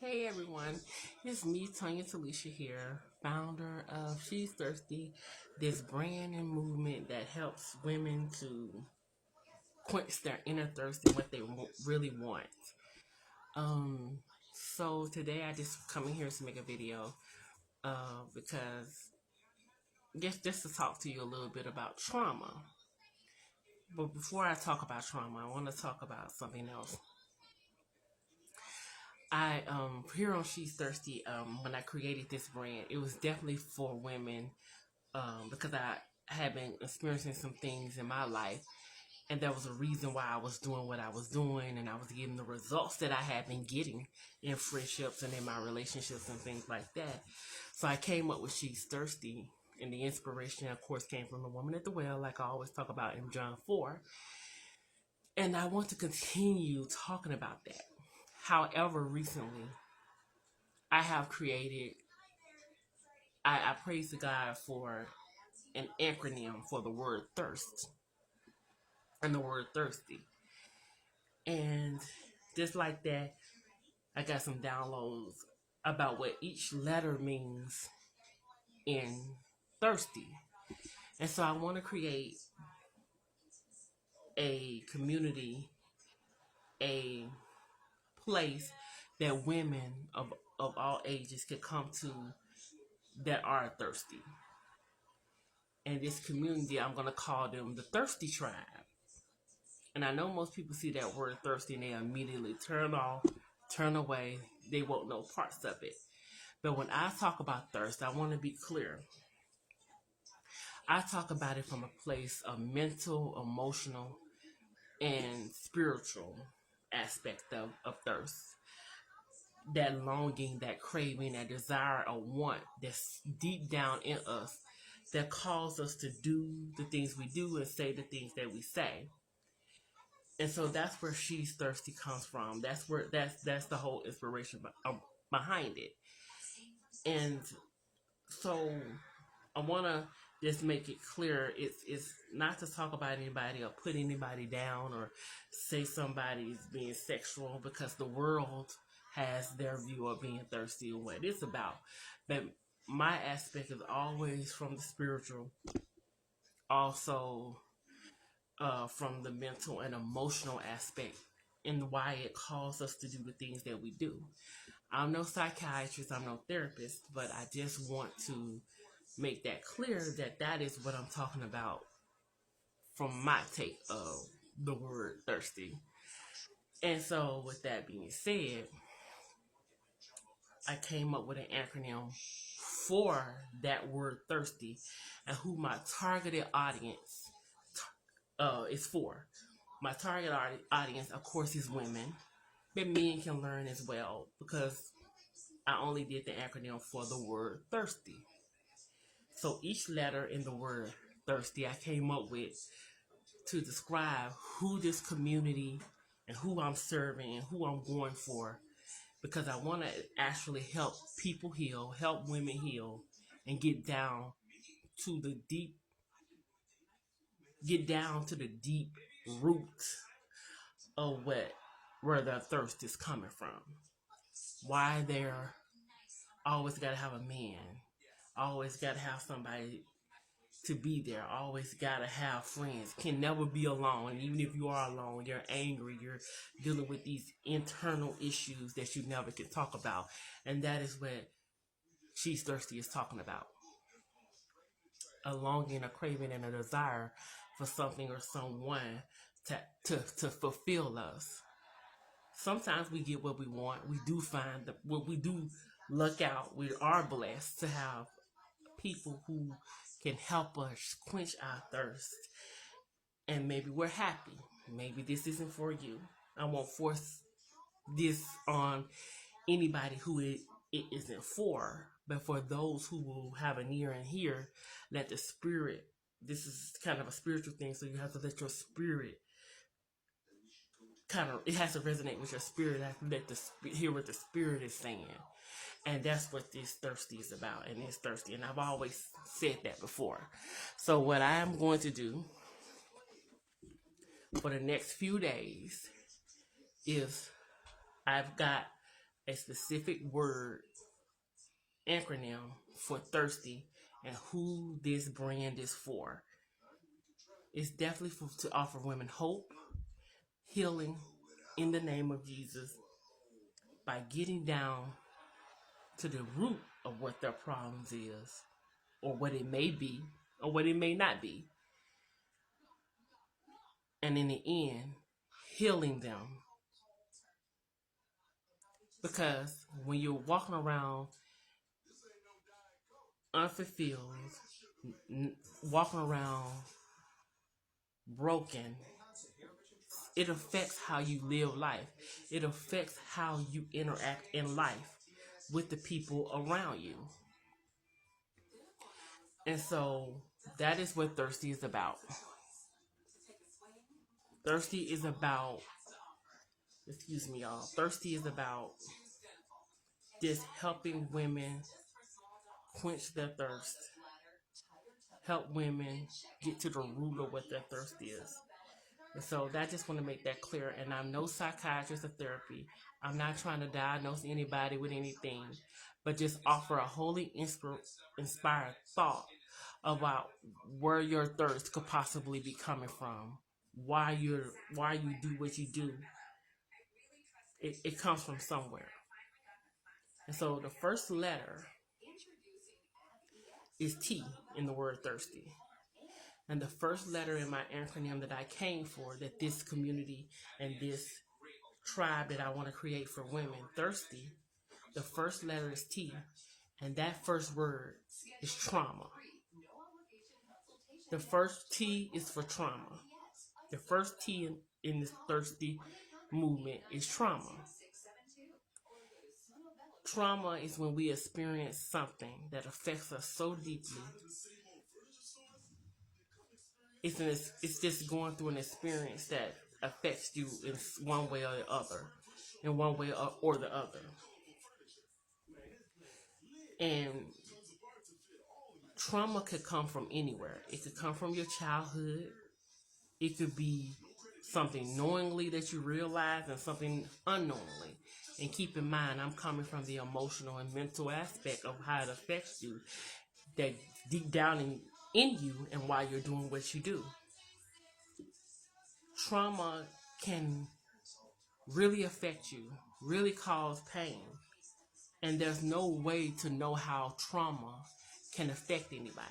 Hey everyone, it's me, Tanya Talisha here, founder of She's Thirsty, this brand and movement that helps women to quench their inner thirst and what they really want. Um, so today I just coming here to make a video, because just to talk to you a little bit about trauma. But before I talk about trauma, I want to talk about something else. I here on She's Thirsty, when I created this brand, it was definitely for women, because I had been experiencing some things in my life, and there was a reason why I was doing what I was doing, and I was getting the results that I had been getting in friendships and in my relationships and things like that. So I came up with She's Thirsty, and the inspiration, of course, came from the woman at the well, like I always talk about in John 4. And I want to continue talking about that. However, recently, I have created, I praise the God for an acronym for the word thirst and the word thirsty. And just like that, I got some downloads about what each letter means in thirsty. And so I want to create a community, a place that women of all ages could come to that are thirsty. And this community, I'm going to call them the Thirsty Tribe. And I know most people see that word thirsty and they immediately turn off, turn away. They won't know parts of it. But when I talk about thirst, I want to be clear. I talk about it from a place of mental, emotional, and spiritual aspect of thirst. That longing, that craving, that desire, or want that's deep down in us that calls us to do the things we do and say the things that we say. And so that's where She's Thirsty comes from. That's the whole inspiration behind it. And so I want to just make it clear, it's not to talk about anybody or put anybody down or say somebody's being sexual, because the world has their view of being thirsty and what it's about. But my aspect is always from the spiritual, also from the mental and emotional aspect, and why it calls us to do the things that we do. I'm no psychiatrist, I'm no therapist, but I just want to make that clear that that is what I'm talking about from my take of the word thirsty. And so, with that being said, I came up with an acronym for that word thirsty and who my targeted audience is for. My target audience, of course, is women, but men can learn as well, because I only did the acronym for the word thirsty. So each letter in the word thirsty I came up with to describe who this community and who I'm serving and who I'm going for, because I want to actually help people heal, help women heal, and to the deep get down to the deep root of where their thirst is coming from. Why they're always got to have a man, always got to have somebody to be there, always got to have friends, can never be alone. And even if you are alone, you're angry, you're dealing with these internal issues that you never can talk about. And that is what She's Thirsty is talking about. A longing, a craving, and a desire for something or someone to fulfill us. Sometimes we get what we want. We do find that what we do luck out. We are blessed to have people who can help us quench our thirst. And maybe we're happy. Maybe this isn't for you. I won't force this on anybody who it isn't for. But for those who will have an ear and hear, let the spirit, this is kind of a spiritual thing, so you have to let your spirit it has to resonate with your spirit. You have to hear what the spirit is saying. And that's what this thirsty is about. And it's thirsty. And I've always said that before. So what I am going to do for the next few days is I've got a specific word acronym for thirsty and who this brand is for. It's definitely to offer women hope, healing in the name of Jesus by getting down to the root of what their problems is, or what it may be, or what it may not be. And in the end, healing them. Because when you're walking around unfulfilled, walking around broken, it affects how you live life. It affects how you interact in life with the people around you. And so that is what thirsty is about. Thirsty is about, excuse me, y'all. Thirsty is about just helping women quench their thirst. Help women get to the root of what their thirst is. And so I just want to make that clear. And I'm no psychiatrist or therapy. I'm not trying to diagnose anybody with anything, but just offer a wholly inspired thought about where your thirst could possibly be coming from. Why you do what you do. It comes from somewhere. And so the first letter is T in the word thirsty. And the first letter in my acronym that I came for, that this community and this tribe that I want to create for women, thirsty, the first letter is T. And that first word is trauma. The first T is for trauma. The first T in this thirsty movement is trauma. Trauma is when we experience something that affects us so deeply. It's just going through an experience that affects you in one way or the other, in one way or the other. And trauma could come from anywhere. It could come from your childhood. It could be something knowingly that you realize and something unknowingly. And keep in mind, I'm coming from the emotional and mental aspect of how it affects you, that deep down in you and why you're doing what you do. Trauma can really affect you, really cause pain. And there's no way to know how trauma can affect anybody.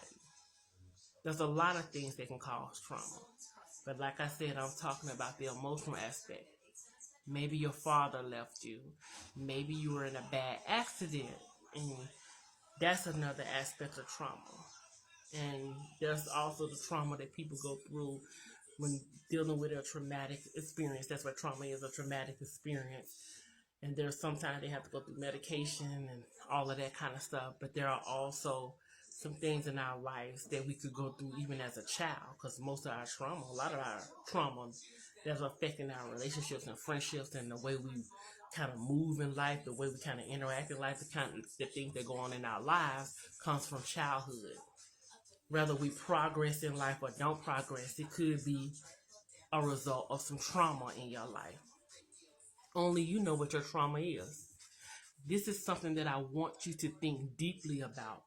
There's a lot of things that can cause trauma. But like I said, I'm talking about the emotional aspect. Maybe your father left you. Maybe you were in a bad accident. And that's another aspect of trauma. And there's also the trauma that people go through when dealing with a traumatic experience. That's what trauma is, a traumatic experience. And there's sometimes they have to go through medication and all of that kind of stuff. But there are also some things in our lives that we could go through even as a child, because most of our trauma, a lot of our trauma that's affecting our relationships and friendships and the way we kind of move in life, the way we kind of interact in life, the things that go on in our lives comes from childhood. Whether we progress in life or don't progress, it could be a result of some trauma in your life. Only you know what your trauma is. This is something that I want you to think deeply about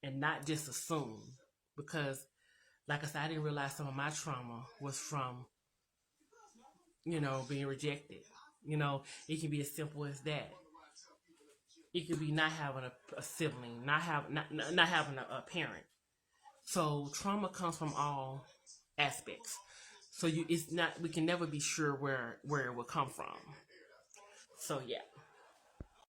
and not just assume. Because, like I said, I didn't realize some of my trauma was from, being rejected. It can be as simple as that. It could be not having a sibling, not having a parent. So trauma comes from all aspects. So we can never be sure where it will come from. So yeah.